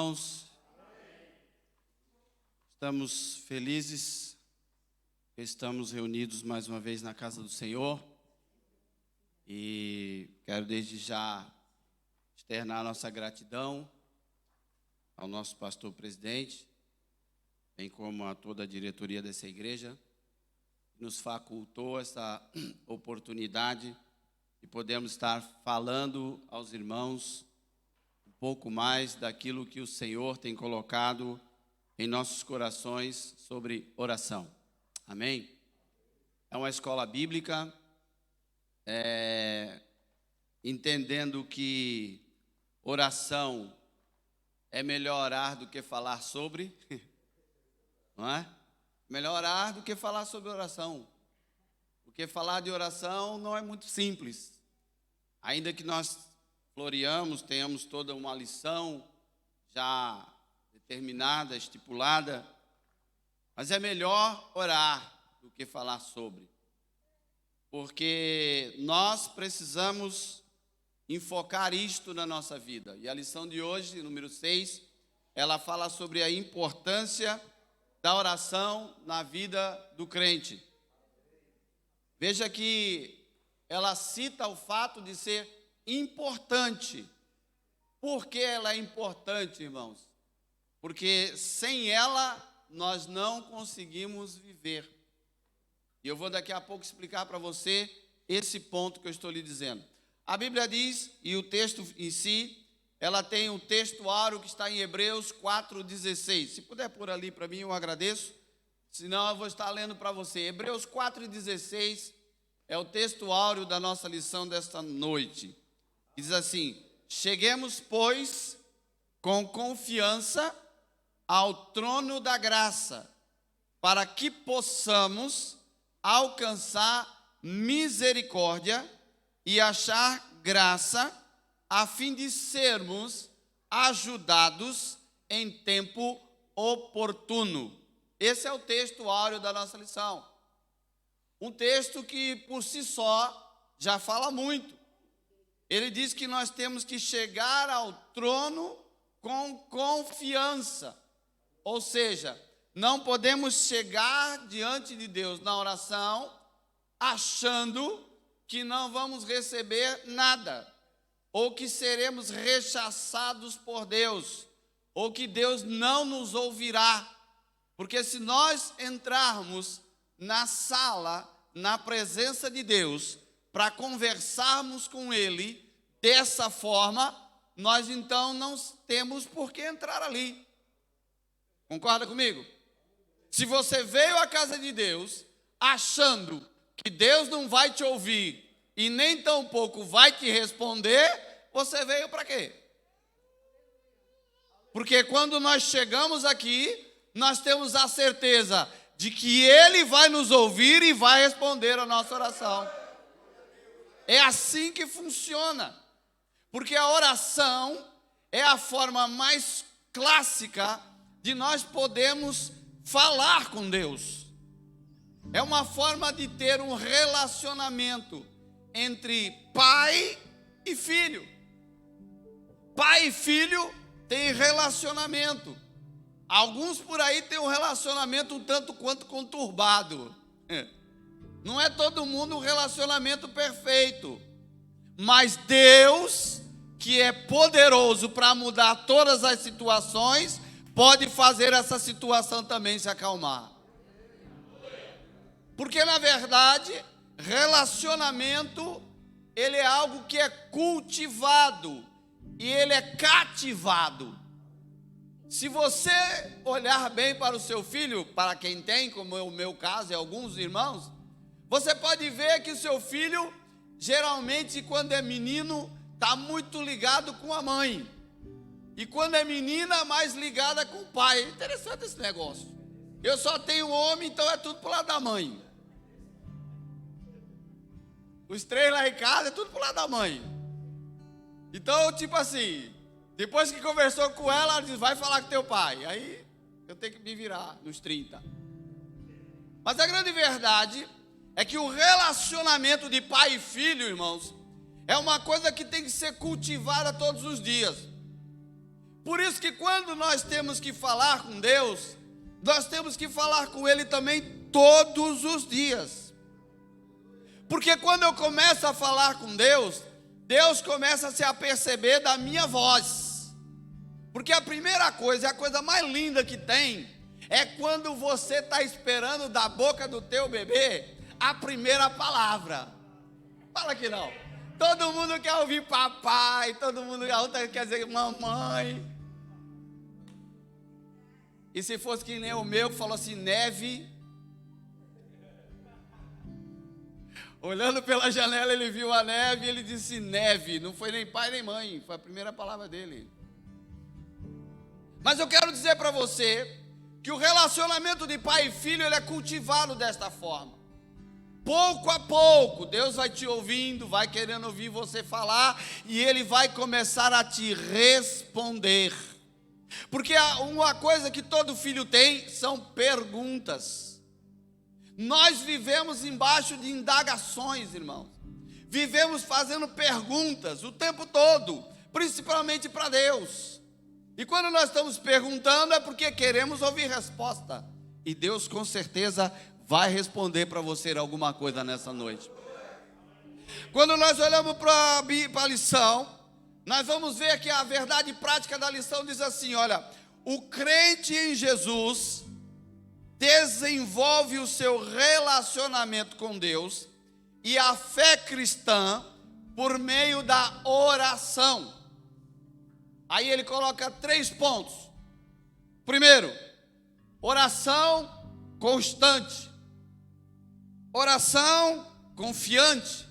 irmãos. Estamos felizes que estamos reunidos mais uma vez na casa do Senhor. E quero desde já externar nossa gratidão ao nosso pastor presidente, bem como a toda a diretoria dessa igreja, que nos facultou essa oportunidade de podermos estar falando aos irmãos um pouco mais daquilo que o Senhor tem colocado em nossos corações sobre oração. Amém? É uma escola bíblica, entendendo que oração é melhor orar do que falar sobre, não é? Melhor orar do que falar sobre oração, porque falar de oração não é muito simples, ainda que nós floreamos, tenhamos toda uma lição já determinada, estipulada, mas é melhor orar do que falar sobre, porque nós precisamos enfocar isto na nossa vida. E a lição de hoje, número 6, ela fala sobre a importância da oração na vida do crente. Veja que ela cita o fato de ser importante. Por que ela é importante, irmãos? Porque sem ela nós não conseguimos viver. E eu vou daqui a pouco explicar para você esse ponto que eu estou lhe dizendo. A Bíblia diz, e o texto em si, ela tem um textuário que está em Hebreus 4,16. Se puder pôr ali para mim, eu agradeço. Senão eu vou estar lendo para você. Hebreus 4,16 é o textuário da nossa lição desta noite. Diz assim: cheguemos, pois, com confiança ao trono da graça, para que possamos alcançar misericórdia e achar graça, a fim de sermos ajudados em tempo oportuno. Esse é o textuário da nossa lição. Um texto que, por si só, já fala muito. Ele diz que nós temos que chegar ao trono com confiança. Ou seja, não podemos chegar diante de Deus na oração achando que não vamos receber nada, ou que seremos rechaçados por Deus, ou que Deus não nos ouvirá. Porque se nós entrarmos na sala, na presença de Deus, para conversarmos com Ele dessa forma, nós então não temos por que entrar ali. Concorda comigo? Se você veio à casa de Deus achando que Deus não vai te ouvir e nem tampouco vai te responder, você veio para quê? Porque quando nós chegamos aqui, nós temos a certeza de que Ele vai nos ouvir e vai responder a nossa oração. É assim que funciona. Porque a oração é a forma mais clássica de nós podermos falar com Deus. É uma forma de ter um relacionamento entre pai e filho. Pai e filho têm relacionamento. Alguns por aí têm um relacionamento um tanto quanto conturbado. Não é todo mundo um relacionamento perfeito. Mas Deus, que é poderoso para mudar todas as situações, pode fazer essa situação também se acalmar. Porque, na verdade, relacionamento, ele é algo que é cultivado e ele é cativado. Se você olhar bem para o seu filho, para quem tem, como é o meu caso e alguns irmãos, você pode ver que o seu filho, geralmente, quando é menino, está muito ligado com a mãe. E quando é menina, mais ligada com o pai. É interessante esse negócio. Eu só tenho homem, então é tudo pro lado da mãe. Os 3 lá em casa é tudo pro lado da mãe. Então, tipo assim, depois que conversou com ela, ela diz, vai falar com teu pai. Aí eu tenho que me virar nos 30. Mas a grande verdade é que o relacionamento de pai e filho, irmãos, é uma coisa que tem que ser cultivada todos os dias. Por isso que quando nós temos que falar com Deus, nós temos que falar com Ele também todos os dias. Porque quando eu começo a falar com Deus, Deus começa a se aperceber da minha voz. Porque a primeira coisa, a coisa mais linda que tem, é quando você está esperando da boca do teu bebê a primeira palavra. Fala que não. Todo mundo quer ouvir papai, todo mundo quer dizer mamãe. E se fosse que nem o meu, que falou assim, neve. Olhando pela janela, ele viu a neve e ele disse neve. Não foi nem pai nem mãe, foi a primeira palavra dele. Mas eu quero dizer para você que o relacionamento de pai e filho, ele é cultivado desta forma. Pouco a pouco, Deus vai te ouvindo, vai querendo ouvir você falar, e Ele vai começar a te responder. Porque uma coisa que todo filho tem são perguntas. Nós vivemos embaixo de indagações, irmãos. Vivemos fazendo perguntas o tempo todo, principalmente para Deus. E quando nós estamos perguntando é porque queremos ouvir resposta. E Deus com certeza vai responder para você alguma coisa nessa noite. Quando nós olhamos para a lição, nós vamos ver que a verdade prática da lição diz assim, olha, o crente em Jesus desenvolve o seu relacionamento com Deus e a fé cristã por meio da oração. Aí ele coloca 3 pontos. Primeiro, oração constante, oração confiante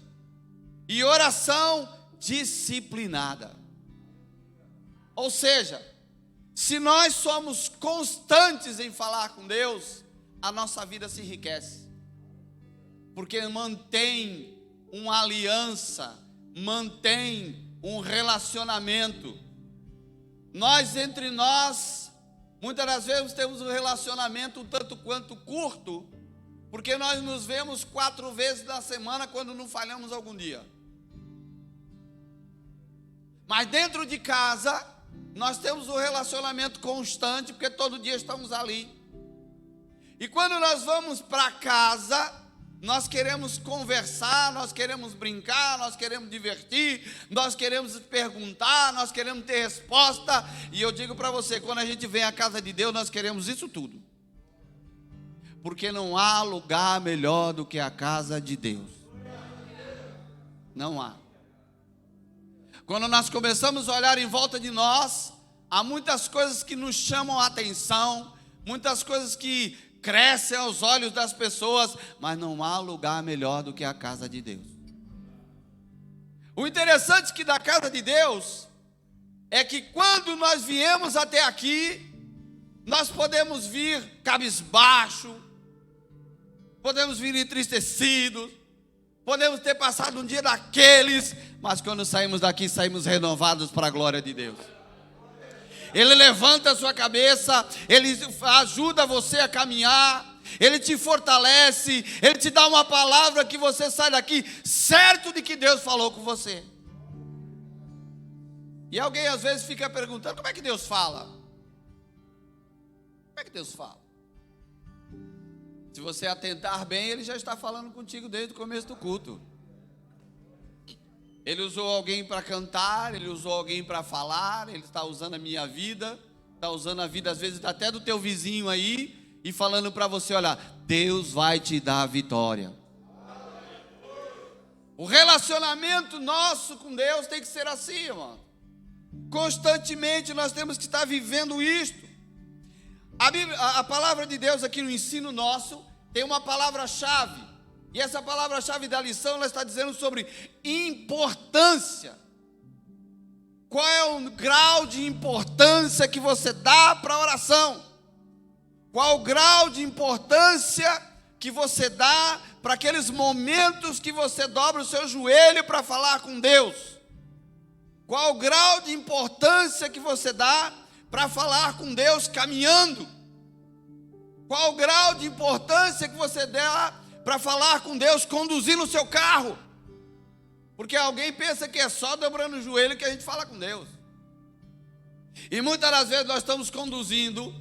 e oração disciplinada. Ou seja, se nós somos constantes em falar com Deus, a nossa vida se enriquece, porque mantém uma aliança, mantém um relacionamento. Nós, entre nós, muitas das vezes temos um relacionamento um tanto quanto curto, porque nós nos vemos 4 vezes na semana quando não falhamos algum dia. Mas dentro de casa, nós temos um relacionamento constante, porque todo dia estamos ali. E quando nós vamos para casa, nós queremos conversar, nós queremos brincar, nós queremos divertir, nós queremos perguntar, nós queremos ter resposta. E eu digo para você, quando a gente vem à casa de Deus, nós queremos isso tudo. Porque não há lugar melhor do que a casa de Deus. Não há. Quando nós começamos a olhar em volta de nós, há muitas coisas que nos chamam a atenção, muitas coisas que crescem aos olhos das pessoas, mas não há lugar melhor do que a casa de Deus. O interessante que da casa de Deus é que quando nós viemos até aqui, nós podemos vir cabisbaixo, podemos vir entristecidos, podemos ter passado um dia daqueles, mas quando saímos daqui, saímos renovados para a glória de Deus. Ele levanta a sua cabeça, Ele ajuda você a caminhar, Ele te fortalece, Ele te dá uma palavra que você sai daqui certo de que Deus falou com você. E alguém às vezes fica perguntando, como é que Deus fala? Como é que Deus fala? Se você atentar bem, Ele já está falando contigo desde o começo do culto. Ele usou alguém para cantar, Ele usou alguém para falar, Ele está usando a minha vida, está usando a vida às vezes até do teu vizinho aí, e falando para você, olha, Deus vai te dar a vitória. O relacionamento nosso com Deus tem que ser assim, irmão. Constantemente nós temos que estar vivendo isto. A palavra de Deus aqui no ensino nosso tem uma palavra-chave. E essa palavra-chave da lição, ela está dizendo sobre importância. Qual é o grau de importância que você dá para a oração? Qual o grau de importância que você dá para aqueles momentos que você dobra o seu joelho para falar com Deus? Qual o grau de importância que você dá para falar com Deus caminhando? Qual o grau de importância que você dá para falar com Deus conduzindo o seu carro? Porque alguém pensa que é só dobrando o joelho que a gente fala com Deus. E muitas das vezes nós estamos conduzindo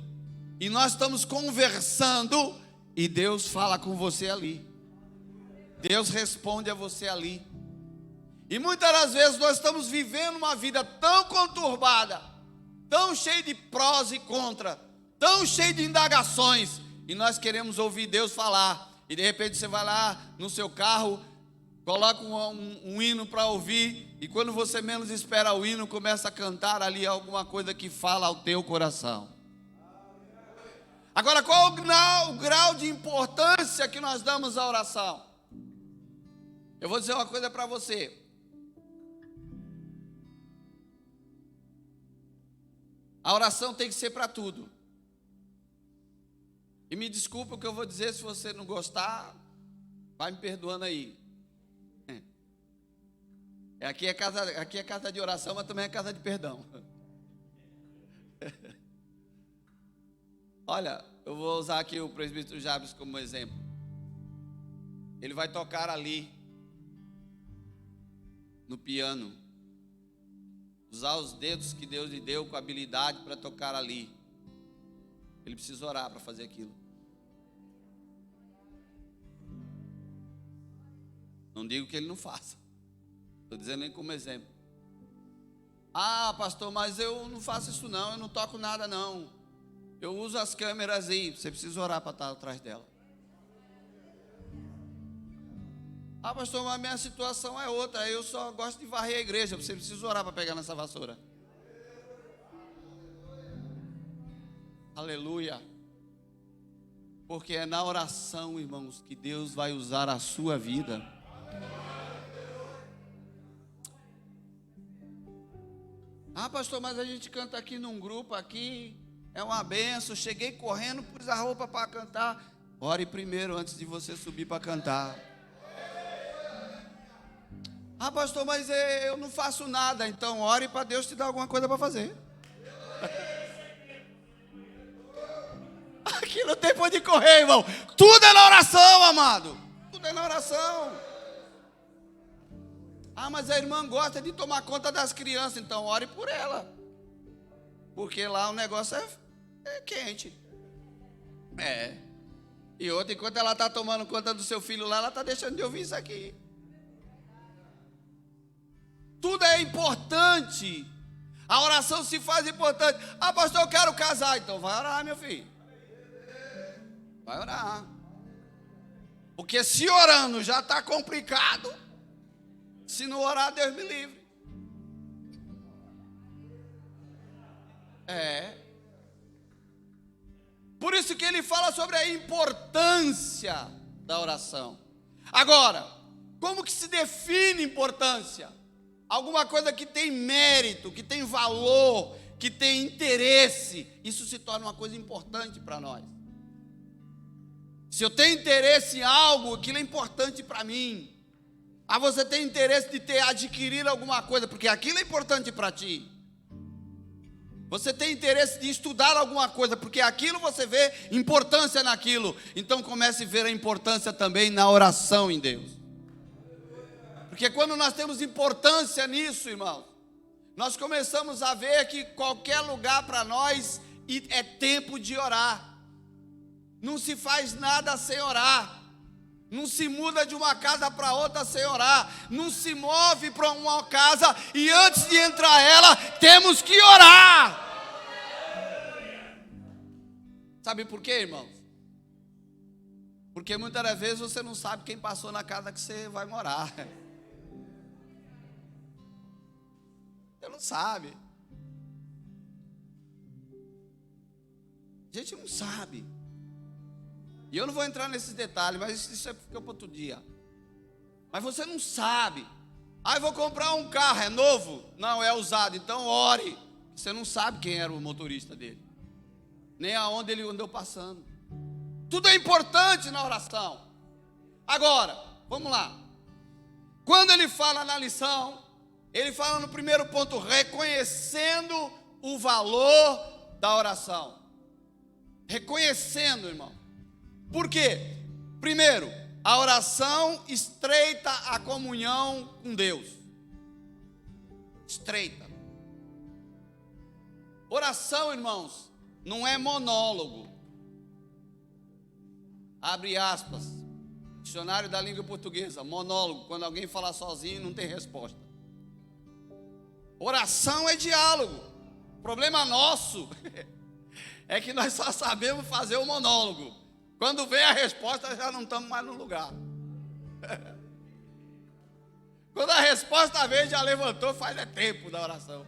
e nós estamos conversando e Deus fala com você ali. Deus responde a você ali. E muitas das vezes nós estamos vivendo uma vida tão conturbada, tão cheia de prós e contras, tão cheia de indagações, e nós queremos ouvir Deus falar. E de repente você vai lá no seu carro, coloca um hino para ouvir, e quando você menos espera o hino, começa a cantar ali alguma coisa que fala ao teu coração. Agora, qual o grau de importância que nós damos à oração? Eu vou dizer uma coisa para você. A oração tem que ser para tudo. E me desculpa o que eu vou dizer, se você não gostar, vai me perdoando aí. Aqui é casa de oração, mas também é casa de perdão. Olha, eu vou usar aqui o presbítero Jabes como exemplo. Ele vai tocar ali, no piano. Usar os dedos que Deus lhe deu com habilidade para tocar ali. Ele precisa orar para fazer aquilo. Não digo que ele não faça. Estou dizendo nem como exemplo. Ah, pastor, mas eu não faço isso não, eu não toco nada não. Eu uso as câmeras aí. Você precisa orar para estar atrás dela. Ah, pastor, mas a minha situação é outra. Eu só gosto de varrer a igreja. Você precisa orar para pegar nessa vassoura. Aleluia. Porque é na oração, irmãos, que Deus vai usar a sua vida. Ah, pastor, mas a gente canta aqui num grupo aqui. É uma benção. Cheguei correndo, pus a roupa para cantar. Ore primeiro antes de você subir para cantar. Ah, pastor, mas eu não faço nada. Então ore para Deus te dar alguma coisa para fazer. Aqui não tem para onde correr, irmão. Tudo é na oração, amado. Tudo é na oração. Ah, mas a irmã gosta de tomar conta das crianças. Então ore por ela. Porque lá o negócio é quente. É. E outra, enquanto ela está tomando conta do seu filho lá, ela está deixando de ouvir isso aqui. Tudo é importante. A oração se faz importante. Ah, pastor, eu quero casar. Então vai orar, meu filho. Vai orar. Porque se orando já está complicado, se não orar, Deus me livre. É. Por isso que ele fala sobre a importância da oração. Agora, como que se define importância? Alguma coisa que tem mérito, que tem valor, que tem interesse. Isso se torna uma coisa importante para nós. Se eu tenho interesse em algo, aquilo é importante para mim. Ah, você tem interesse de adquirir alguma coisa, porque aquilo é importante para ti. Você tem interesse de estudar alguma coisa, porque aquilo você vê importância naquilo. Então comece a ver a importância também na oração em Deus. Porque quando nós temos importância nisso, irmão, nós começamos a ver que qualquer lugar para nós é tempo de orar. Não se faz nada sem orar. Não se muda de uma casa para outra sem orar. Não se move para uma casa e antes de entrar ela, temos que orar. Sabe por quê, irmãos? Porque muitas das vezes você não sabe quem passou na casa que você vai morar. Você não sabe. A gente não sabe. E eu não vou entrar nesses detalhes, mas isso fica para outro dia. Mas você não sabe. Ah, eu vou comprar um carro, é novo? Não, é usado. Então ore. Você não sabe quem era o motorista dele, nem aonde ele andou passando. Tudo é importante na oração. Agora, vamos lá. Quando ele fala na lição, ele fala no primeiro ponto, reconhecendo o valor da oração. Reconhecendo, irmão. Por quê? Primeiro, a oração estreita a comunhão com Deus. Estreita. Oração, irmãos, não é monólogo. Abre aspas. Dicionário da língua portuguesa. Monólogo, quando alguém fala sozinho não tem resposta. Oração é diálogo. O problema nosso é que nós só sabemos fazer o monólogo. Quando vem a resposta, já não estamos mais no lugar. Quando a resposta vem, já levantou, faz tempo da oração.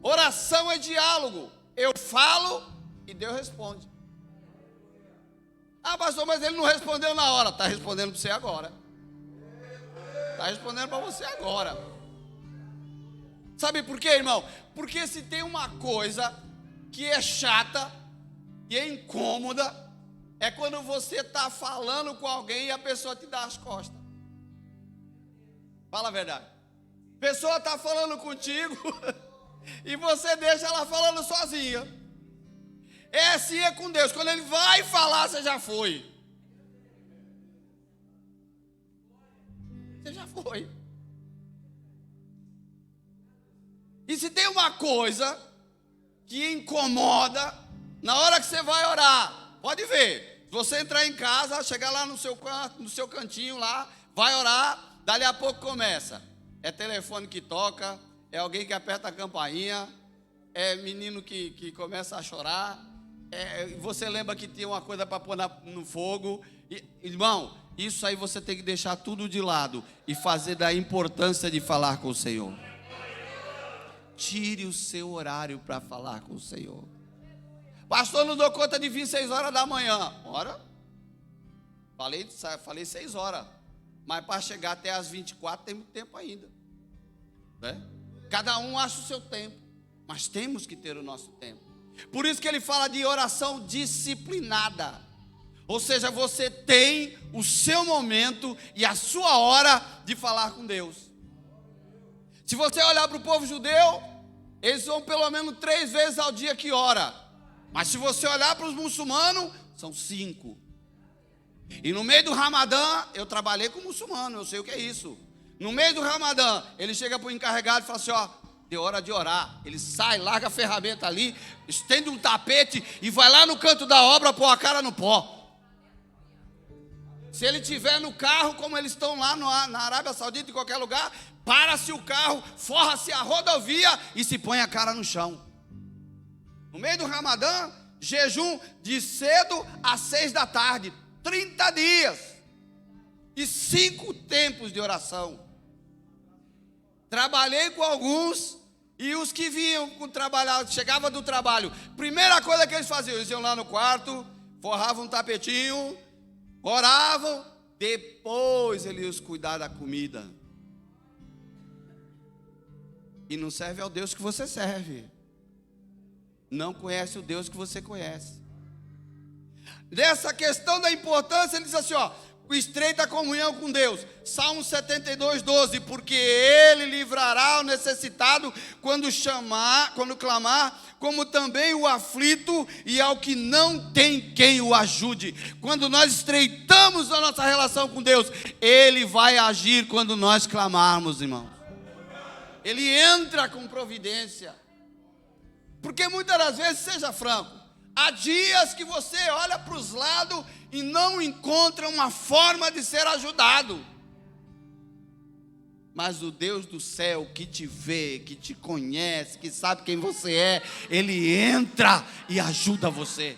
Oração é diálogo. Eu falo e Deus responde. Ah, pastor, mas ele não respondeu na hora. Está respondendo para você agora. Está respondendo para você agora. Sabe por quê, irmão? Porque se tem uma coisa que é chata e é incômoda, é quando você está falando com alguém e a pessoa te dá as costas. Fala a verdade. A pessoa está falando contigo e você deixa ela falando sozinha. É assim é com Deus. Quando Ele vai falar, você já foi. Você já foi. E se tem uma coisa que incomoda, na hora que você vai orar, pode ver. Se você entrar em casa, chegar lá no seu canto, no seu cantinho lá, vai orar, dali a pouco começa. É telefone que toca, é alguém que aperta a campainha, é menino que começa a chorar, você lembra que tinha uma coisa para pôr no fogo. Irmão, isso aí você tem que deixar tudo de lado e fazer da importância de falar com o Senhor. Tire o seu horário para falar com o Senhor. Pastor, não dou conta de vir 6 horas da manhã. Ora, falei 6 horas. Mas para chegar até as 24 tem muito tempo ainda, né? Cada um acha o seu tempo, mas temos que ter o nosso tempo. Por isso que ele fala de oração disciplinada. Ou seja, você tem o seu momento e a sua hora de falar com Deus. Se você olhar para o povo judeu, eles vão pelo menos 3 vezes ao dia que ora. Mas se você olhar para os muçulmanos, são 5. E no meio do Ramadã, eu trabalhei com muçulmano, eu sei o que é isso. No meio do Ramadã, ele chega para o encarregado e fala assim, ó, deu hora de orar. Ele sai, larga a ferramenta ali, estende um tapete e vai lá no canto da obra pôr a cara no pó. Se ele estiver no carro, como eles estão lá na Arábia Saudita, em qualquer lugar, para-se o carro, forra-se a rodovia e se põe a cara no chão. No meio do Ramadã, jejum de cedo às 6 da tarde, 30 dias e 5 tempos de oração. Trabalhei com alguns e os que vinham com trabalhar, chegava do trabalho, primeira coisa que eles faziam, eles iam lá no quarto, forravam um tapetinho, oravam, depois eles iam cuidar da comida. E não serve ao Deus que você serve. Não conhece o Deus que você conhece. Dessa questão da importância, ele diz assim, ó, estreita comunhão com Deus. Salmo 72, 12, porque Ele livrará o necessitado quando clamar, como também o aflito e ao que não tem quem o ajude. Quando nós estreitamos a nossa relação com Deus, Ele vai agir quando nós clamarmos, irmão. Ele entra com providência. Porque muitas das vezes, seja franco, há dias que você olha para os lados e não encontra uma forma de ser ajudado. Mas o Deus do céu que te vê, que te conhece, que sabe quem você é, Ele entra e ajuda você.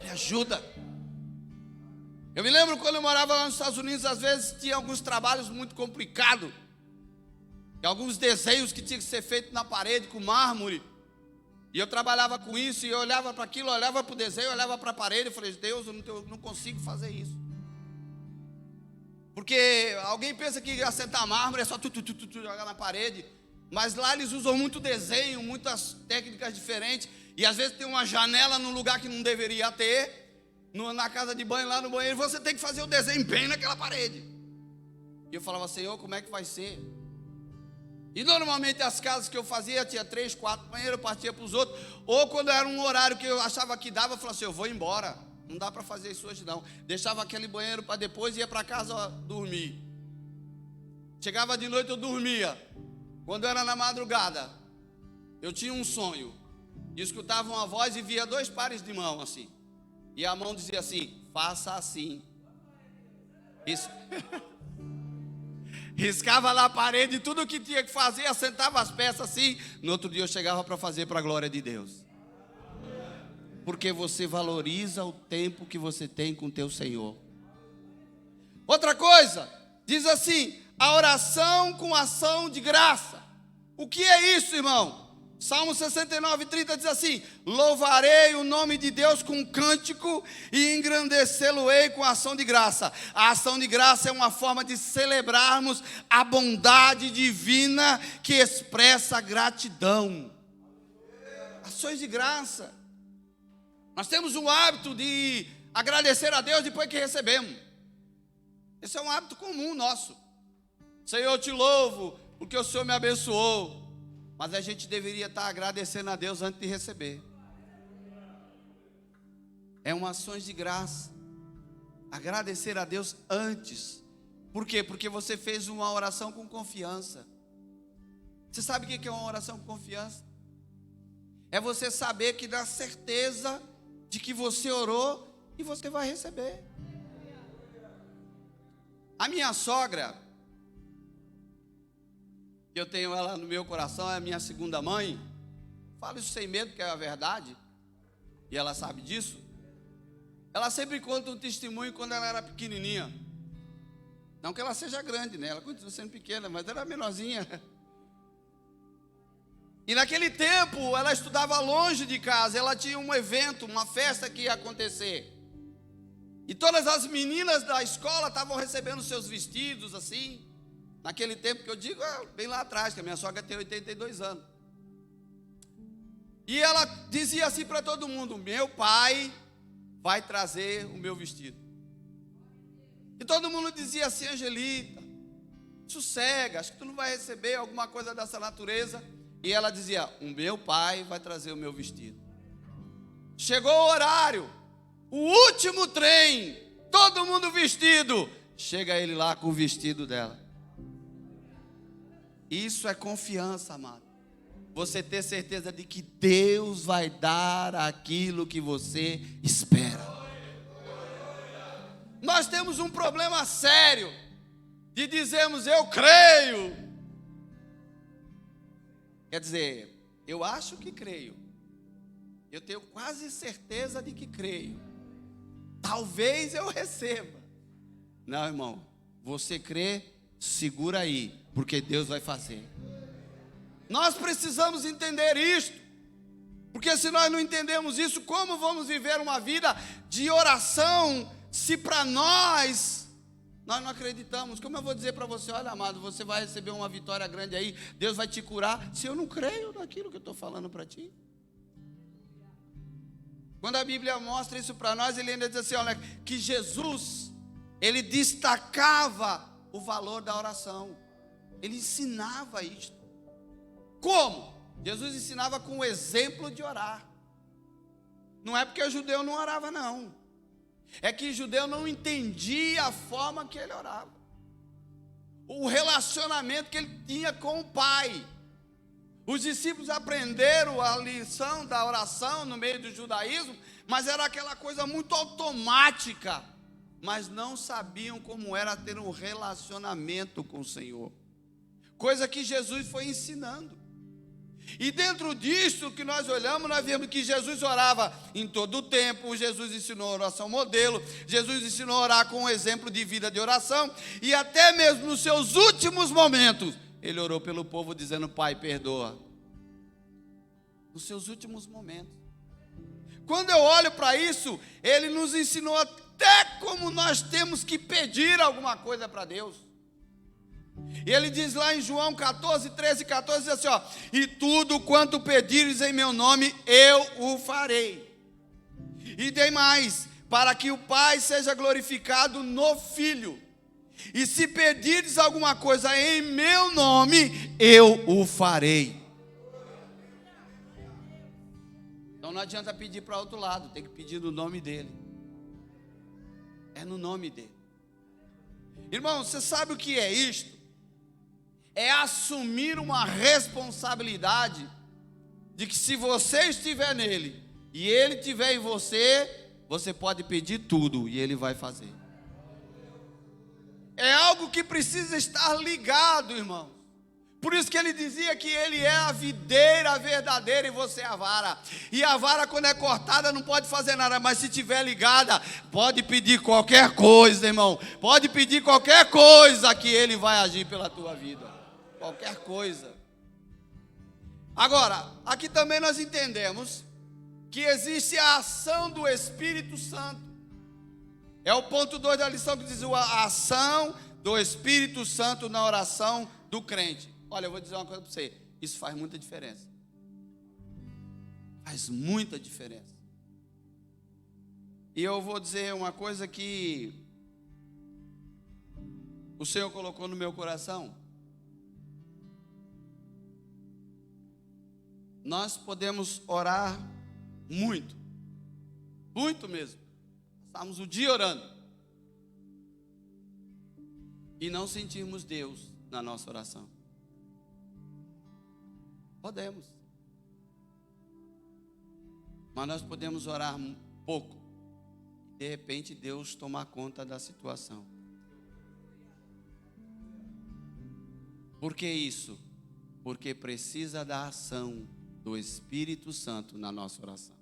Ele ajuda. Eu me lembro quando eu morava lá nos Estados Unidos, às vezes tinha alguns trabalhos muito complicados. E alguns desenhos que tinham que ser feitos na parede com mármore. E eu trabalhava com isso, e eu olhava para aquilo, olhava para o desenho, olhava para a parede, e falei, Deus, eu não consigo fazer isso. Porque alguém pensa que assentar mármore é só jogar na parede. Mas lá eles usam muito desenho, muitas técnicas diferentes. E às vezes tem uma janela num lugar que não deveria ter. Na casa de banho, lá no banheiro, você tem que fazer o desenho bem naquela parede. E eu falava, Senhor, como é que vai ser? E normalmente as casas que eu fazia, tinha 3, 4 banheiros, eu partia para os outros. Ou quando era um horário que eu achava que dava, eu falava assim, eu vou embora. Não dá para fazer isso hoje não. Deixava aquele banheiro para depois e ia para casa dormir. Chegava de noite, eu dormia. Quando era na madrugada, eu tinha um sonho, e escutava uma voz e via 2 pares de mão assim, e a mão dizia assim: faça assim. Riscava lá a parede, tudo o que tinha que fazer, assentava as peças assim. No outro dia eu chegava para fazer para a glória de Deus. Porque você valoriza o tempo que você tem com o teu Senhor. Outra coisa, diz assim: a oração com ação de graça. O que é isso, irmão? Salmo 69:30 diz assim: louvarei o nome de Deus com cântico e engrandecê-lo-ei com ação de graça. A ação de graça é uma forma de celebrarmos a bondade divina que expressa gratidão. Ações de graça. Nós temos o hábito de agradecer a Deus depois que recebemos. Esse é um hábito comum nosso. Senhor, eu te louvo porque o Senhor me abençoou. Mas a gente deveria estar agradecendo a Deus antes de receber. É uma ações de graça. Agradecer a Deus antes. Por quê? Porque você fez uma oração com confiança. Você sabe o que é uma oração com confiança? É você saber que dá certeza de que você orou e você vai receber. A minha sogra, que eu tenho ela no meu coração, é a minha segunda mãe. Falo isso sem medo, porque é a verdade, e ela sabe disso. Ela sempre conta um testemunho quando ela era pequenininha. Não que ela seja grande, né? Ela continua sendo pequena, mas ela era menorzinha. E naquele tempo, ela estudava longe de casa. Ela tinha um evento, uma festa que ia acontecer. E todas as meninas da escola estavam recebendo seus vestidos, assim. Naquele tempo que eu digo, bem lá atrás, que a minha sogra tem 82 anos. E ela dizia assim para todo mundo: meu pai vai trazer o meu vestido. E todo mundo dizia assim: Angelita, sossega, acho que tu não vai receber alguma coisa dessa natureza. E ela dizia: o meu pai vai trazer o meu vestido. Chegou o horário, o último trem, todo mundo vestido. Chega ele lá com o vestido dela. Isso é confiança, amado. Você ter certeza de que Deus vai dar aquilo que você espera. Nós temos um problema sério de dizermos: eu creio. Quer dizer, eu acho que creio. Eu tenho quase certeza de que creio. Talvez eu receba. Não, irmão, você crê, segura aí, porque Deus vai fazer. Nós precisamos entender isto, porque se nós não entendemos isso, como vamos viver uma vida de oração, se para nós não acreditamos? Como eu vou dizer para você: olha, amado, você vai receber uma vitória grande aí, Deus vai te curar, se eu não creio naquilo que eu estou falando para ti? Quando a Bíblia mostra isso para nós, ele ainda diz assim: olha, que Jesus, ele destacava o valor da oração. Ele ensinava isto. Como? Jesus ensinava com o exemplo de orar. Não é porque o judeu não orava, não. É que o judeu não entendia a forma que ele orava. O relacionamento que ele tinha com o Pai. Os discípulos aprenderam a lição da oração no meio do judaísmo, mas era aquela coisa muito automática. Mas não sabiam como era ter um relacionamento com o Senhor. Coisa que Jesus foi ensinando. E dentro disso que nós olhamos, nós vemos que Jesus orava em todo o tempo. Jesus ensinou a oração modelo. Jesus ensinou a orar com um exemplo de vida de oração. E até mesmo nos seus últimos momentos, ele orou pelo povo dizendo: Pai, perdoa. Nos seus últimos momentos. Quando eu olho para isso, ele nos ensinou até como nós temos que pedir alguma coisa para Deus. E ele diz lá em João 14, 13 e 14, diz assim, ó: e tudo quanto pedires em meu nome, eu o farei. E tem mais: para que o Pai seja glorificado no Filho. E se pedires alguma coisa em meu nome, eu o farei. Então não adianta pedir para outro lado, tem que pedir no nome dele. É no nome dele. Irmão, você sabe o que é isto? É assumir uma responsabilidade de que se você estiver nele e ele estiver em você, você pode pedir tudo e ele vai fazer. É algo que precisa estar ligado, irmão. Por isso que ele dizia que ele é a videira verdadeira e você é a vara. E a vara, quando é cortada, não pode fazer nada, mas se estiver ligada, pode pedir qualquer coisa, irmão. Pode pedir qualquer coisa que ele vai agir pela tua vida. Qualquer coisa. Agora, aqui também nós entendemos que existe a ação do Espírito Santo. É o ponto 2 da lição que diz a ação do Espírito Santo na oração do crente. Olha, eu vou dizer uma coisa para você. Isso faz muita diferença. Faz muita diferença. E eu vou dizer uma coisa que o Senhor colocou no meu coração. Nós podemos orar muito. Muito mesmo. Passamos o dia orando. E não sentirmos Deus na nossa oração. Podemos. Mas nós podemos orar pouco. De repente Deus tomar conta da situação. Por que isso? Porque precisa da ação do Espírito Santo na nossa oração.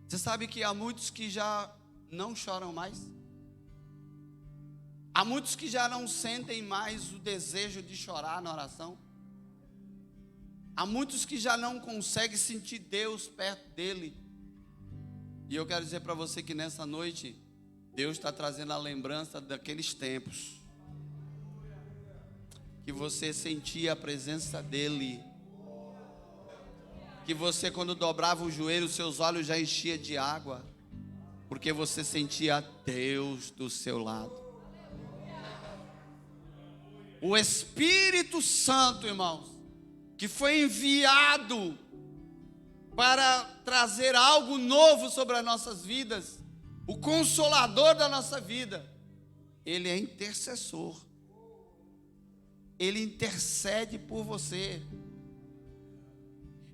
Você sabe que há muitos que já não choram mais? Há muitos que já não sentem mais o desejo de chorar na oração? Há muitos que já não conseguem sentir Deus perto dele. E eu quero dizer para você que nessa noite, Deus está trazendo a lembrança daqueles tempos que você sentia a presença dele. Que você, quando dobrava o joelho, seus olhos já enchiam de água, porque você sentia Deus do seu lado. O Espírito Santo, irmãos, que foi enviado para trazer algo novo sobre as nossas vidas, o Consolador da nossa vida, ele é intercessor. Ele intercede por você.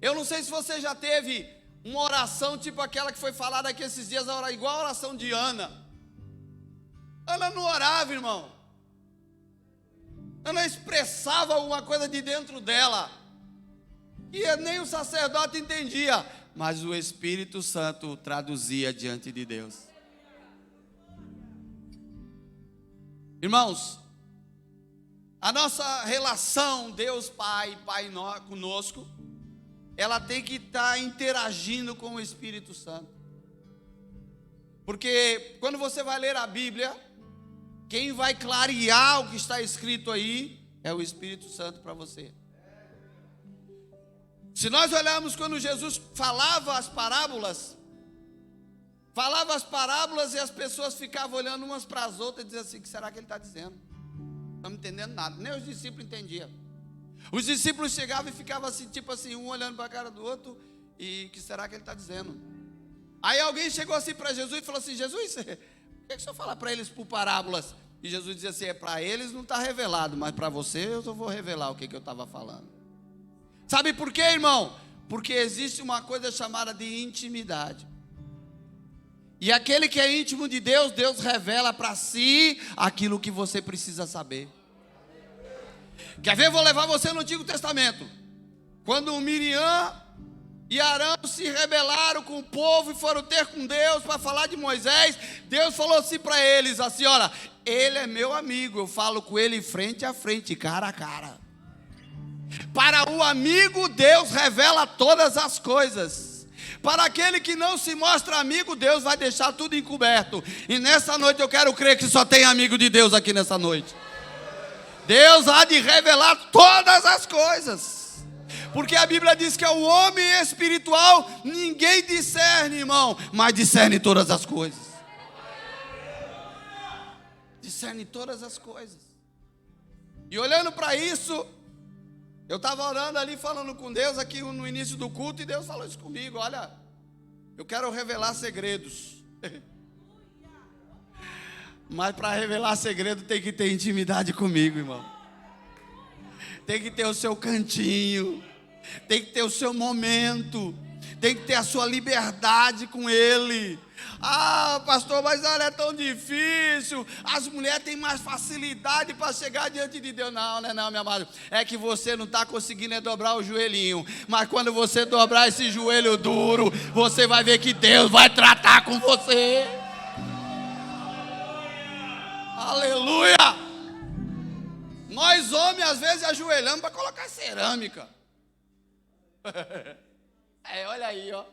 Eu não sei se você já teve uma oração tipo aquela que foi falada aqui esses dias, igual a oração de Ana. Ana não orava, irmão. Ana expressava alguma coisa de dentro dela, e nem o sacerdote entendia, mas o Espírito Santo traduzia diante de Deus. Irmãos, a nossa relação Deus Pai, conosco, ela tem que estar interagindo com o Espírito Santo. Porque quando você vai ler a Bíblia, quem vai clarear o que está escrito aí é o Espírito Santo para você. Se nós olharmos quando Jesus falava as parábolas e as pessoas ficavam olhando umas para as outras e diziam assim: o que será que ele está dizendo? Não estamos entendendo nada. Nem os discípulos entendiam. Os discípulos chegavam e ficavam assim, tipo assim, um olhando para a cara do outro, e o que será que ele está dizendo? Aí alguém chegou assim para Jesus e falou assim: Jesus, por que o senhor fala para eles por parábolas? E Jesus dizia assim: para eles não está revelado, mas para você eu vou revelar o que eu estava falando. Sabe por quê, irmão? Porque existe uma coisa chamada de intimidade. E aquele que é íntimo de Deus, Deus revela para si aquilo que você precisa saber. Quer ver? Vou levar você no Antigo Testamento. Quando Miriam e Arão se rebelaram com o povo e foram ter com Deus para falar de Moisés, Deus falou assim para eles, assim: olha, ele é meu amigo, eu falo com ele frente a frente, cara a cara. Para o amigo, Deus revela todas as coisas. Para aquele que não se mostra amigo, Deus vai deixar tudo encoberto. E nessa noite eu quero crer que só tem amigo de Deus aqui nessa noite. Deus há de revelar todas as coisas. Porque a Bíblia diz que é o homem espiritual, ninguém discerne, irmão, mas discerne todas as coisas. Discerne todas as coisas. E olhando para isso, eu estava orando ali, falando com Deus aqui no início do culto, e Deus falou isso comigo: olha, eu quero revelar segredos. Mas para revelar segredo tem que ter intimidade comigo, irmão. Tem que ter o seu cantinho. tem que ter o seu momento, tem que ter a sua liberdade com Ele. Ah, pastor, mas olha, é tão difícil. As mulheres têm mais facilidade para chegar diante de Deus. Não, meu amado. É que você não está conseguindo dobrar o joelhinho. Mas quando você dobrar esse joelho duro, você vai ver que Deus vai tratar com você. Aleluia! Nós homens às vezes ajoelhamos para colocar cerâmica. Olha aí, ó.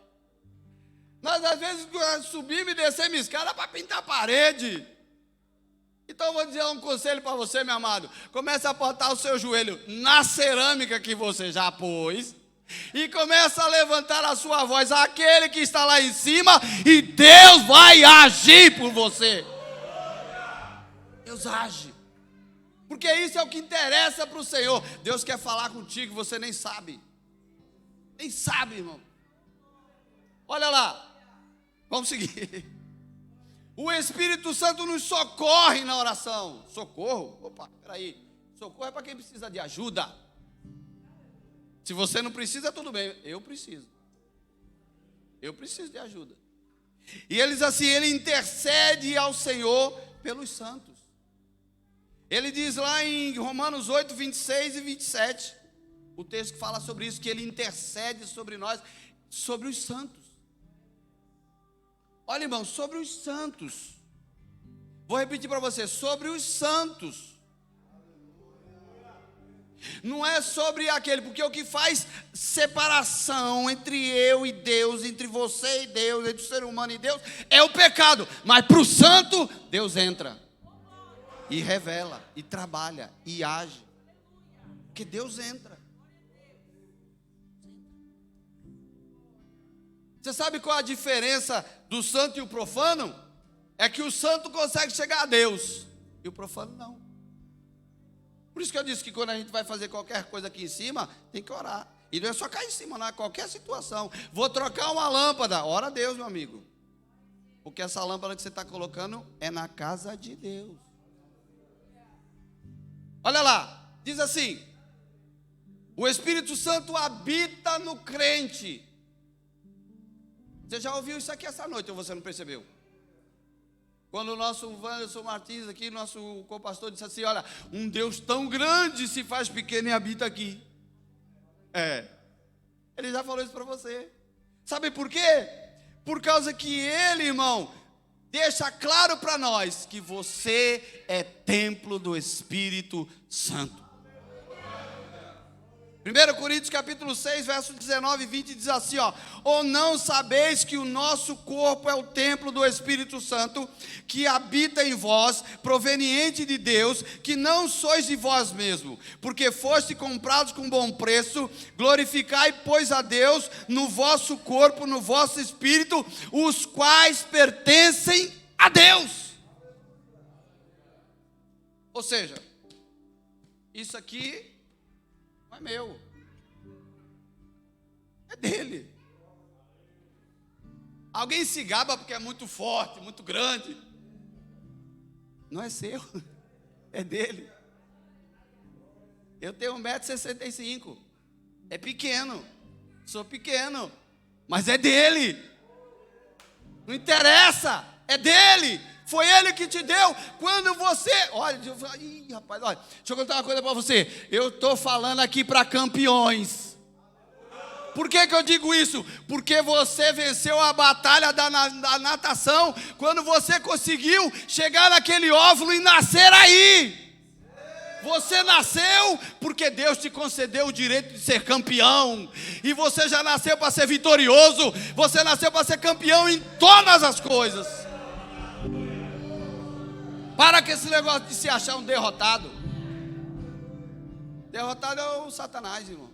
Nós às vezes subimos e descemos escada para pintar a parede. Então eu vou dizer um conselho para você, meu amado. Comece a botar o seu joelho na cerâmica que você já pôs. E começa a levantar a sua voz àquele que está lá em cima. E Deus vai agir por você. Deus age. Porque isso é o que interessa para o Senhor. Deus quer falar contigo, você nem sabe. Nem sabe, irmão. Olha lá. Vamos seguir. O Espírito Santo nos socorre na oração. Socorro? Opa, peraí. Socorro é para quem precisa de ajuda. Se você não precisa, tudo bem. Eu preciso. Eu preciso de ajuda. E ele diz assim, ele intercede ao Senhor pelos santos. Ele diz lá em Romanos 8, 26 e 27, o texto que fala sobre isso, que ele intercede sobre nós, sobre os santos. Olha, irmão, sobre os santos. Vou repetir para você, sobre os santos. Não é sobre aquele, porque o que faz separação entre eu e Deus, entre você e Deus, entre o ser humano e Deus, é o pecado. Mas para o santo, Deus entra. E revela, e trabalha, e age. Porque Deus entra. Você sabe qual a diferença do santo e o profano? É que o santo consegue chegar a Deus, e o profano não. Por isso que eu disse que quando a gente vai fazer qualquer coisa aqui em cima, tem que orar. E não é só cair em cima, não é qualquer situação. Vou trocar uma lâmpada, ora a Deus, meu amigo. Porque essa lâmpada que você está colocando é na casa de Deus. Olha lá, diz assim: o Espírito Santo habita no crente. Você já ouviu isso aqui essa noite ou você não percebeu? Quando o nosso Wanderson Martins aqui, nosso co-pastor, disse assim, olha, um Deus tão grande se faz pequeno e habita aqui. Ele já falou isso para você. Sabe por quê? Por causa que ele, irmão, deixa claro para nós que você é templo do Espírito Santo. 1 Coríntios capítulo 6, versos 19 e 20 diz assim, ó: ou não sabeis que o nosso corpo é o templo do Espírito Santo, que habita em vós, proveniente de Deus, que não sois de vós mesmo, porque foste comprados com bom preço. Glorificai, pois, a Deus no vosso corpo, no vosso espírito, os quais pertencem a Deus. Ou seja, isso aqui não é meu, é dele. Alguém se gaba porque é muito forte, muito grande. Não é seu, é dele. Eu tenho 1,65 m, é pequeno, sou pequeno, mas é dele. Não interessa, é dele. Foi ele que te deu. Quando você... Olha, rapaz, olha, deixa eu contar uma coisa para você. Eu estou falando aqui para campeões. Por que eu digo isso? Porque você venceu a batalha da natação quando você conseguiu chegar naquele óvulo e nascer aí. Você nasceu porque Deus te concedeu o direito de ser campeão. E você já nasceu para ser vitorioso. Você nasceu para ser campeão em todas as coisas. Para com esse negócio de se achar um derrotado. Derrotado é o Satanás, irmão.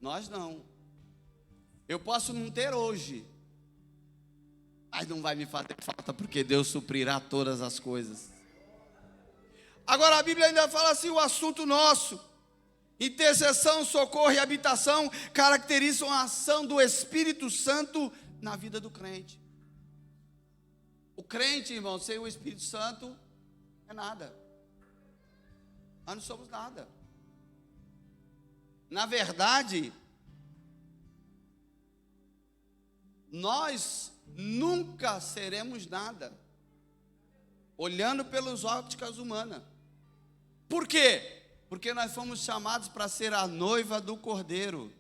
Nós não. Eu posso não ter hoje, mas não vai me fazer falta, porque Deus suprirá todas as coisas. Agora a Bíblia ainda fala assim, o assunto nosso: intercessão, socorro e habitação caracterizam a ação do Espírito Santo na vida do crente. O crente, irmão, sem o Espírito Santo é nada. Nós não somos nada. Na verdade, nós nunca seremos nada, olhando pelas óticas humanas. Por quê? Porque nós fomos chamados para ser a noiva do Cordeiro.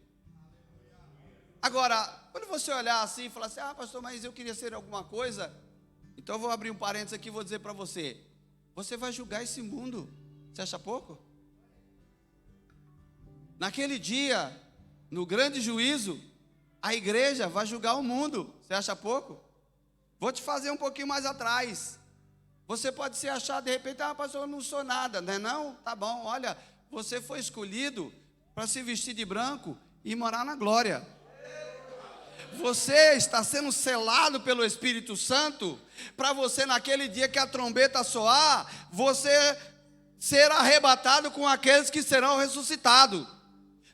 Agora, quando você olhar assim e falar assim, pastor, mas eu queria ser alguma coisa, então eu vou abrir um parênteses aqui e vou dizer para você, você vai julgar esse mundo, você acha pouco? Naquele dia, no grande juízo, a igreja vai julgar o mundo, você acha pouco? Vou te fazer um pouquinho mais atrás. Você pode se achar de repente, pastor, eu não sou nada, não é não? Tá bom, olha, você foi escolhido para se vestir de branco e morar na glória. Você está sendo selado pelo Espírito Santo, para você naquele dia que a trombeta soar, você ser arrebatado com aqueles que serão ressuscitados.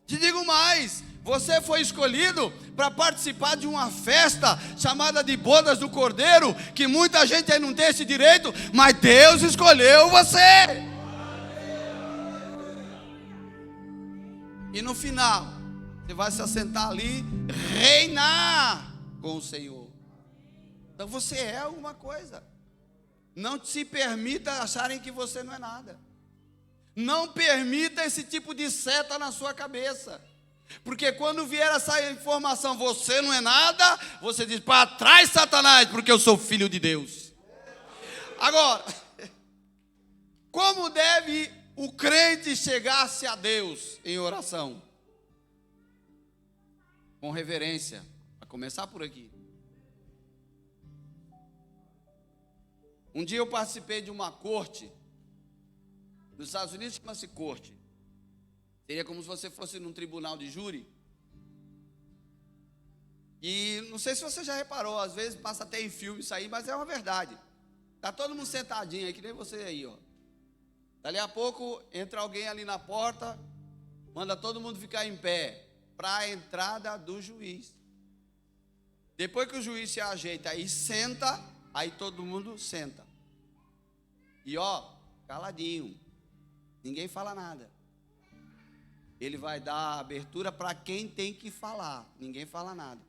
Te digo mais, você foi escolhido para participar de uma festa chamada de Bodas do Cordeiro, que muita gente aí não tem esse direito, mas Deus escolheu você. E no final, você vai se assentar ali, reinar com o Senhor. Então você é alguma coisa. Não se permita acharem que você não é nada. Não permita esse tipo de seta na sua cabeça. Porque quando vier essa informação, você não é nada, você diz, para trás, Satanás, porque eu sou filho de Deus. Agora, como deve o crente chegar-se a Deus em oração? Com reverência. Para começar por aqui. Um dia eu participei de uma corte. Nos Estados Unidos chama-se corte. Seria como se você fosse num tribunal de júri. E não sei se você já reparou, às vezes passa até em filme isso aí, mas é uma verdade. Está todo mundo sentadinho aí, que nem você aí, ó. Dali a pouco entra alguém ali na porta, manda todo mundo ficar em pé para a entrada do juiz. Depois que o juiz se ajeita e senta, aí todo mundo senta. E caladinho. Ninguém fala nada. Ele vai dar abertura para quem tem que falar. Ninguém fala nada.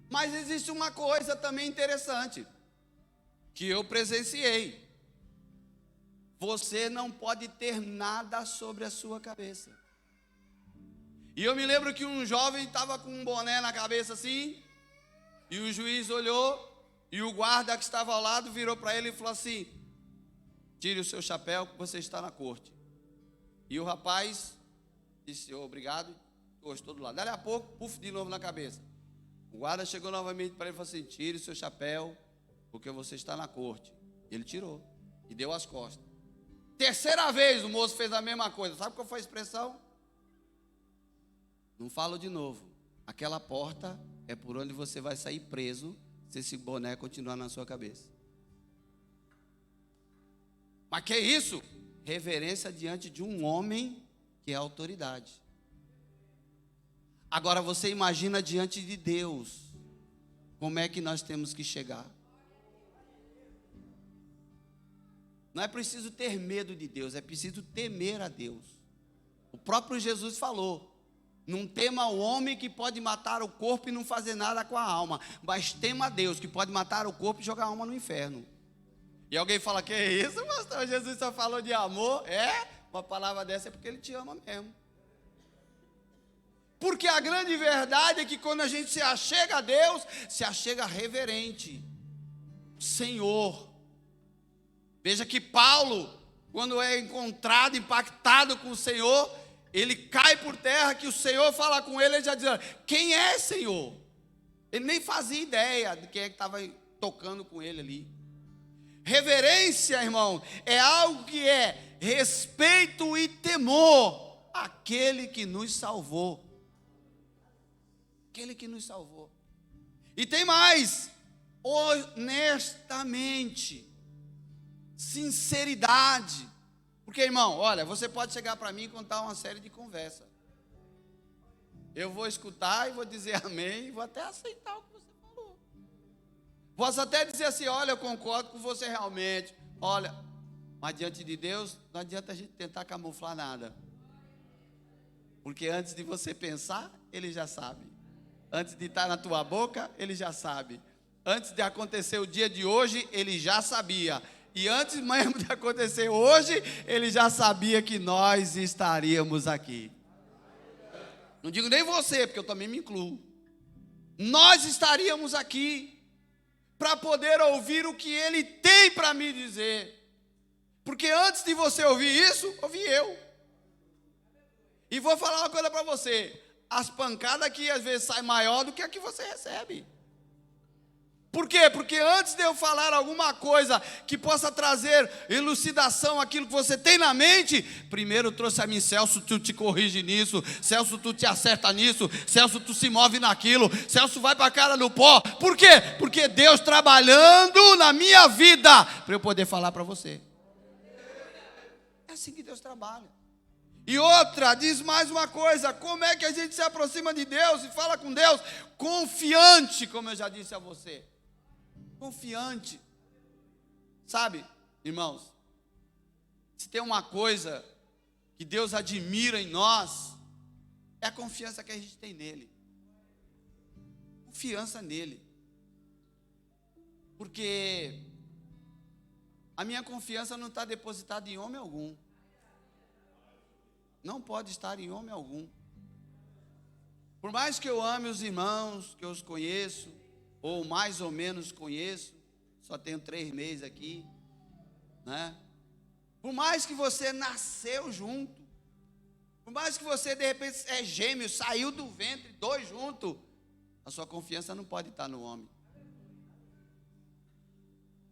Mas existe uma coisa também interessante, que eu presenciei. Você não pode ter nada sobre a sua cabeça. E eu me lembro que um jovem estava com um boné na cabeça assim, e o juiz olhou, e o guarda que estava ao lado virou para ele e falou assim, tire o seu chapéu que você está na corte. E o rapaz disse, obrigado, gostou do lado. Daí a pouco, puf, de novo na cabeça. O guarda chegou novamente para ele e falou assim, tire o seu chapéu, porque você está na corte. Ele tirou e deu as costas. Terceira vez o moço fez a mesma coisa. Sabe qual foi a expressão? Não falo de novo. Aquela porta é por onde você vai sair preso se esse boné continuar na sua cabeça. Mas que isso? Reverência diante de um homem que é autoridade. Agora você imagina diante de Deus, como é que nós temos que chegar? Não é preciso ter medo de Deus, é preciso temer a Deus. O próprio Jesus falou, não tema o homem que pode matar o corpo e não fazer nada com a alma, mas tema a Deus que pode matar o corpo e jogar a alma no inferno. E alguém fala, que é isso, pastor? Jesus só falou de amor. Uma palavra dessa é porque ele te ama mesmo. Porque a grande verdade é que quando a gente se achega a Deus, se achega reverente. Senhor. Veja que Paulo, quando é encontrado, impactado com o Senhor, ele cai por terra, que o Senhor fala com ele, ele já diz, quem é, Senhor? Ele nem fazia ideia de quem é que estava tocando com ele ali. Reverência, irmão, é algo que é respeito e temor àquele que nos salvou. Aquele que nos salvou. E tem mais, honestamente, sinceridade. Porque, irmão, olha, você pode chegar para mim e contar uma série de conversas. Eu vou escutar e vou dizer amém, e vou até aceitar o que você falou. Posso até dizer assim, olha, eu concordo com você realmente. Olha, mas diante de Deus, não adianta a gente tentar camuflar nada. Porque antes de você pensar, Ele já sabe. Antes de estar na tua boca, Ele já sabe. Antes de acontecer o dia de hoje, Ele já sabia. E antes mesmo de acontecer hoje, Ele já sabia que nós estaríamos aqui. Não digo nem você, porque eu também me incluo. Nós estaríamos aqui para poder ouvir o que Ele tem para me dizer. Porque antes de você ouvir isso, ouvi eu. E vou falar uma coisa para você. As pancadas aqui às vezes saem maior do que a que você recebe. Por quê? Porque antes de eu falar alguma coisa que possa trazer elucidação àquilo que você tem na mente, primeiro trouxe a mim: Celso, tu te corrige nisso, Celso, tu te acerta nisso, Celso, tu se move naquilo, Celso, vai para a cara no pó. Por quê? Porque Deus trabalhando na minha vida, para eu poder falar para você. É assim que Deus trabalha. E outra, diz mais uma coisa: como é que a gente se aproxima de Deus e fala com Deus? Confiante, como eu já disse a você. Confiante. Sabe, irmãos, se tem uma coisa que Deus admira em nós, é a confiança que a gente tem nele. Confiança nele. Porque a minha confiança não está depositada em homem algum. Não pode estar em homem algum. Por mais que eu ame os irmãos, que eu os conheço, ou mais ou menos conheço, só tenho 3 meses aqui, né? Por mais que você nasceu junto, por mais que você de repente é gêmeo, saiu do ventre, 2 juntos, a sua confiança não pode estar no homem.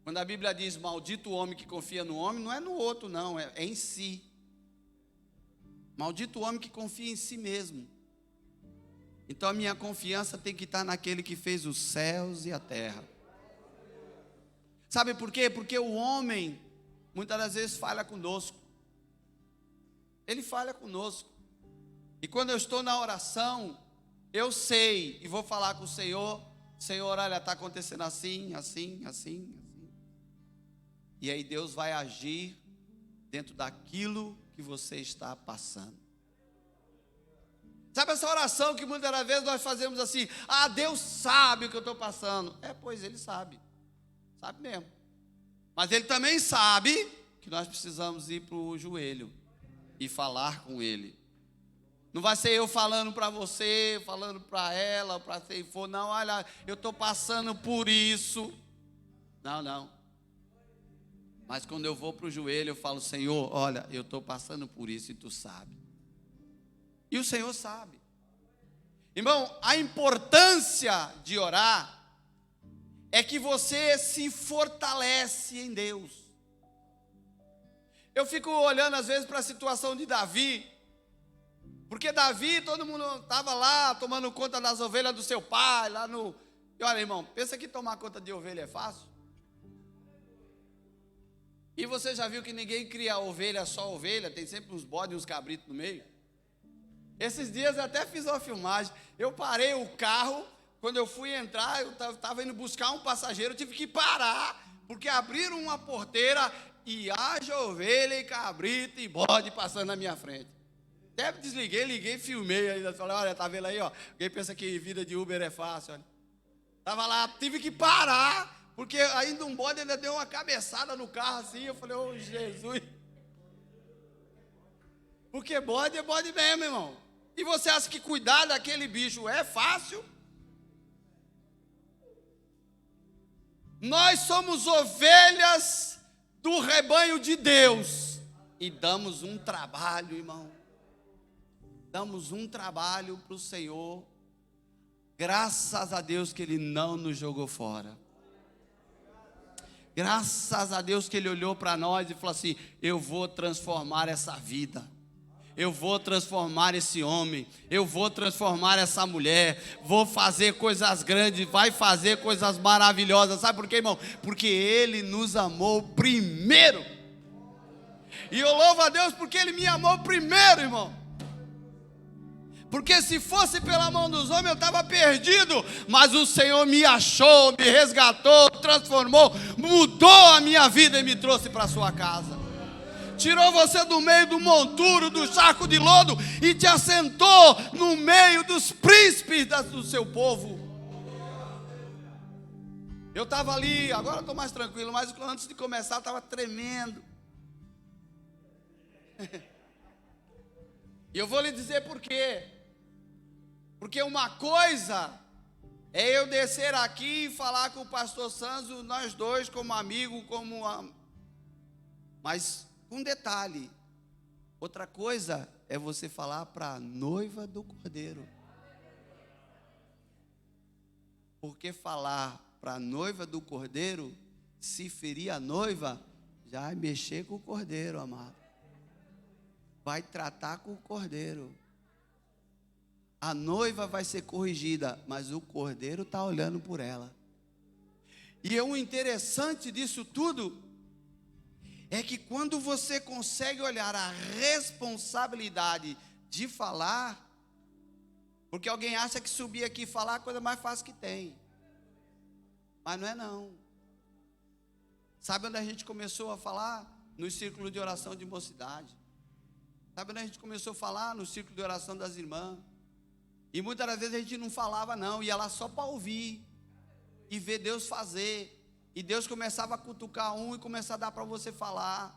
Quando a Bíblia diz maldito o homem que confia no homem, não é no outro não, é em si. Maldito o homem que confia em si mesmo. Então a minha confiança tem que estar naquele que fez os céus e a terra. Sabe por quê? Porque o homem muitas das vezes falha conosco. Ele falha conosco. E quando eu estou na oração, eu sei e vou falar com o Senhor: Senhor, olha, está acontecendo assim, assim, assim, assim. E aí Deus vai agir dentro daquilo que você está passando. Sabe essa oração que muitas das vezes nós fazemos assim: ah, Deus sabe o que eu estou passando. Pois Ele sabe. Sabe mesmo. Mas Ele também sabe que nós precisamos ir para o joelho e falar com Ele. Não vai ser eu falando para você, falando para ela, para quem for. Não, olha, eu estou passando por isso. Não, não. Mas quando eu vou para o joelho, eu falo: Senhor, olha, eu estou passando por isso e Tu sabe. E o Senhor sabe. Irmão, a importância de orar é que você se fortalece em Deus. Eu fico olhando às vezes para a situação de Davi, porque Davi, todo mundo estava lá tomando conta das ovelhas do seu pai, lá no... E olha, irmão, pensa que tomar conta de ovelha é fácil? E você já viu que ninguém cria ovelha só ovelha, tem sempre uns bodes e uns cabritos no meio? Esses dias eu até fiz uma filmagem. Eu parei o carro, quando eu fui entrar, eu estava indo buscar um passageiro, eu tive que parar, porque abriram uma porteira e haja ovelha e cabrito e bode passando na minha frente. Até desliguei, liguei, filmei ainda. Falei: olha, tá vendo aí, ó? Quem pensa que vida de Uber é fácil, olha. Estava lá, tive que parar, porque ainda um bode ainda deu uma cabeçada no carro assim. Eu falei: ô Jesus. Porque bode é bode mesmo, irmão. E você acha que cuidar daquele bicho é fácil? Nós somos ovelhas do rebanho de Deus e damos um trabalho, irmão. Damos um trabalho para o Senhor. Graças a Deus que Ele não nos jogou fora. Graças a Deus que Ele olhou para nós e falou assim: eu vou transformar essa vida. Eu vou transformar esse homem, eu vou transformar essa mulher, vou fazer coisas grandes, vai fazer coisas maravilhosas. Sabe por quê, irmão? Porque Ele nos amou primeiro. E eu louvo a Deus porque Ele me amou primeiro, irmão. Porque se fosse pela mão dos homens eu estava perdido, mas o Senhor me achou, me resgatou, transformou, mudou a minha vida e me trouxe para a sua casa. tirou você do meio do monturo, do charco de lodo e te assentou no meio dos príncipes do seu povo. Eu estava ali, agora eu estou mais tranquilo, mas antes de começar eu estava tremendo. E eu vou lhe dizer por quê. Porque uma coisa é eu descer aqui e falar com o pastor Sanzo, nós dois como amigo, mas um detalhe. Outra coisa é você falar para a noiva do Cordeiro. Porque falar para a noiva do Cordeiro, se ferir a noiva, já é mexer com o Cordeiro, amado. Vai tratar com o Cordeiro. A noiva vai ser corrigida, mas o Cordeiro está olhando por ela. E o interessante disso tudo é que quando você consegue olhar a responsabilidade de falar, porque alguém acha que subir aqui e falar é a coisa mais fácil que tem. Mas não é não. Sabe onde a gente começou a falar? No círculo de oração de mocidade. Sabe onde a gente começou a falar? No círculo de oração das irmãs. E muitas das vezes a gente não falava não, ia lá só para ouvir e ver Deus fazer. E Deus começava a cutucar um e começar a dar para você falar.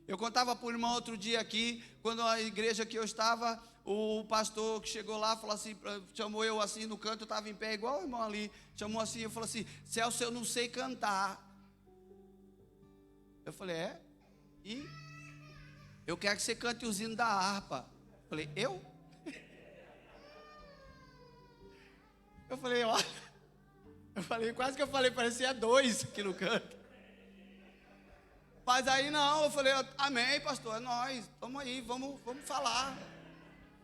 Eu contava para o irmão outro dia aqui, quando a igreja que eu estava, o pastor que chegou lá, falou assim, chamou eu assim no canto, eu estava em pé igual o irmão ali, chamou assim, eu falei assim, Celso, eu não sei cantar. Eu falei, E eu quero que você cante o hino da harpa. Eu falei, eu? Eu falei, olha, quase que eu falei, parecia dois aqui no canto. Mas aí não, eu falei, amém, pastor, é nós, vamos aí, vamos falar.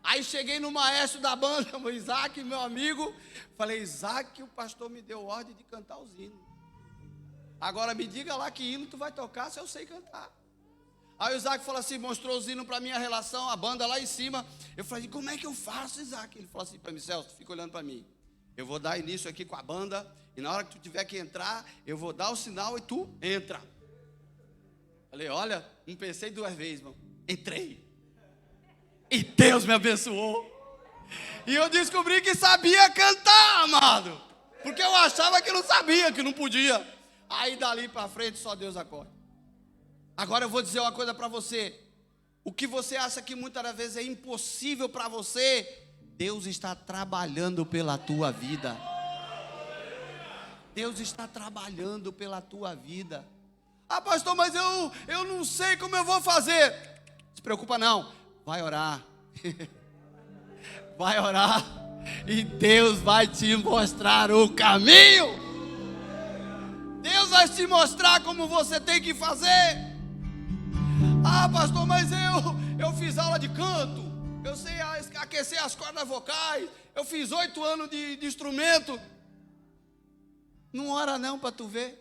Aí cheguei no maestro da banda, o Isaac, meu amigo, falei, Isaac, o pastor me deu ordem de cantar os hinos. Agora me diga lá que hino tu vai tocar, se eu sei cantar. Aí o Isaac falou assim, mostrou os hinos para mim, a relação, a banda lá em cima. Eu falei, como é que eu faço, Isaac? Ele falou assim para mim, Celso, fica olhando para mim. Eu vou dar início aqui com a banda, e na hora que tu tiver que entrar, eu vou dar o sinal e tu entra. Falei, olha, não pensei duas vezes, irmão. Entrei. E Deus me abençoou. E eu descobri que sabia cantar, amado. Porque eu achava que não sabia, que não podia. Aí dali para frente só Deus acorda. Agora eu vou dizer uma coisa para você. O que você acha que muitas das vezes é impossível para você, Deus está trabalhando pela tua vida. Deus está trabalhando pela tua vida. Ah, pastor, mas eu não sei como eu vou fazer. Não se preocupa não, vai orar. Vai orar e Deus vai te mostrar o caminho. Deus vai te mostrar como você tem que fazer. Ah, pastor, mas eu fiz aula de canto. Eu sei aquecer as cordas vocais. Eu fiz 8 anos de instrumento. Não ora não para tu ver.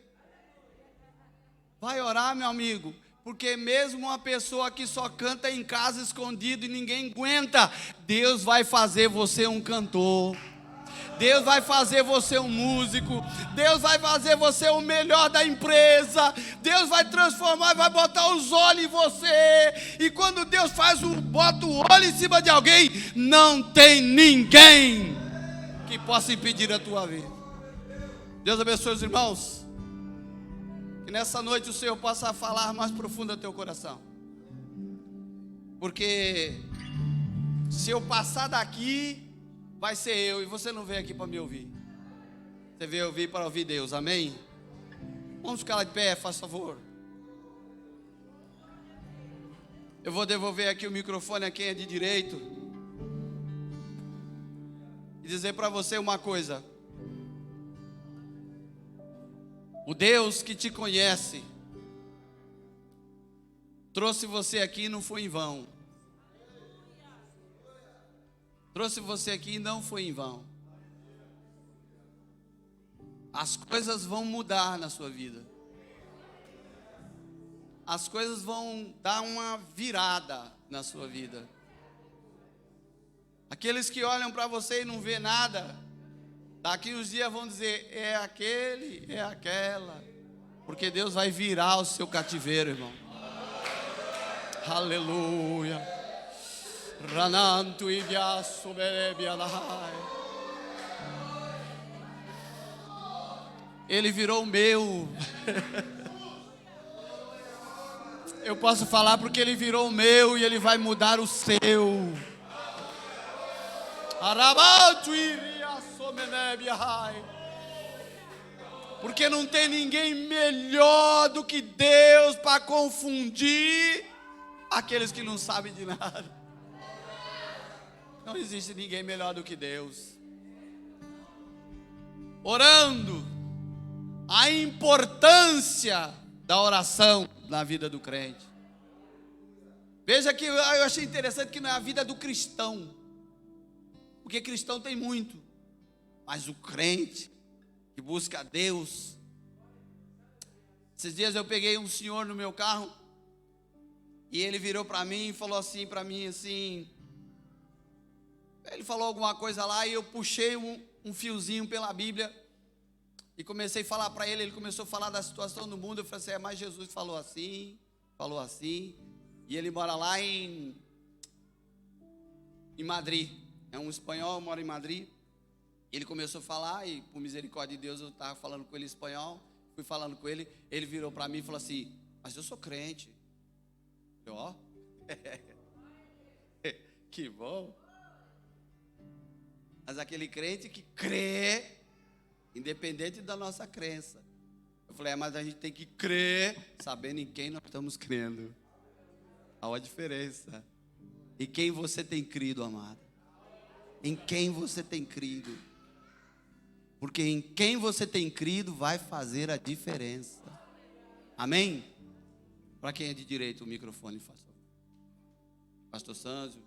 Vai orar, meu amigo. Porque mesmo uma pessoa que só canta em casa escondido e ninguém aguenta, Deus vai fazer você um cantor. Deus vai fazer você um músico. Deus vai fazer você o melhor da empresa. Deus vai transformar, vai botar os olhos em você. E quando Deus bota o olho em cima de alguém, não tem ninguém que possa impedir a tua vida. Deus abençoe os irmãos. Que nessa noite o Senhor possa falar mais profundo ao teu coração. Porque se eu passar daqui, vai ser eu, e você não veio aqui para me ouvir. Você veio ouvir para ouvir Deus, amém? Vamos ficar lá de pé, faz favor. Eu vou devolver aqui o microfone a quem é de direito. E dizer para você uma coisa. O Deus que te conhece trouxe você aqui e não foi em vão. Trouxe você aqui e não foi em vão. As coisas vão mudar na sua vida. As coisas vão dar uma virada na sua vida. Aqueles que olham para você e não vê nada, daqui uns dias vão dizer, é aquele, é aquela. Porque Deus vai virar o seu cativeiro, irmão. Aleluia. Rananto e viaço berebialai. Ele virou o meu. Eu posso falar porque ele virou o meu e ele vai mudar o seu. Porque não tem ninguém melhor do que Deus para confundir aqueles que não sabem de nada. Não existe ninguém melhor do que Deus. Orando, a importância da oração na vida do crente. Veja que eu achei interessante que não é a vida do cristão, porque cristão tem muito, mas o crente que busca a Deus. Esses dias eu peguei um senhor no meu carro e ele virou para mim e falou assim para mim assim, ele falou alguma coisa lá e eu puxei um fiozinho pela Bíblia e comecei a falar para ele. Ele começou a falar da situação do mundo. Eu falei assim, mas Jesus falou assim, e ele mora lá em Madrid, é um espanhol, mora em Madrid. Ele começou a falar e por misericórdia de Deus eu estava falando com ele em espanhol, fui falando com ele, ele virou para mim e falou assim, mas eu sou crente. Eu, ó, que bom. Mas aquele crente que crê, independente da nossa crença. Eu falei, mas a gente tem que crer, sabendo em quem nós estamos crendo. Há uma diferença. Em quem você tem crido, amado? Em quem você tem crido? Porque em quem você tem crido vai fazer a diferença. Amém? Para quem é de direito, o microfone, faça. Pastor Sâncio.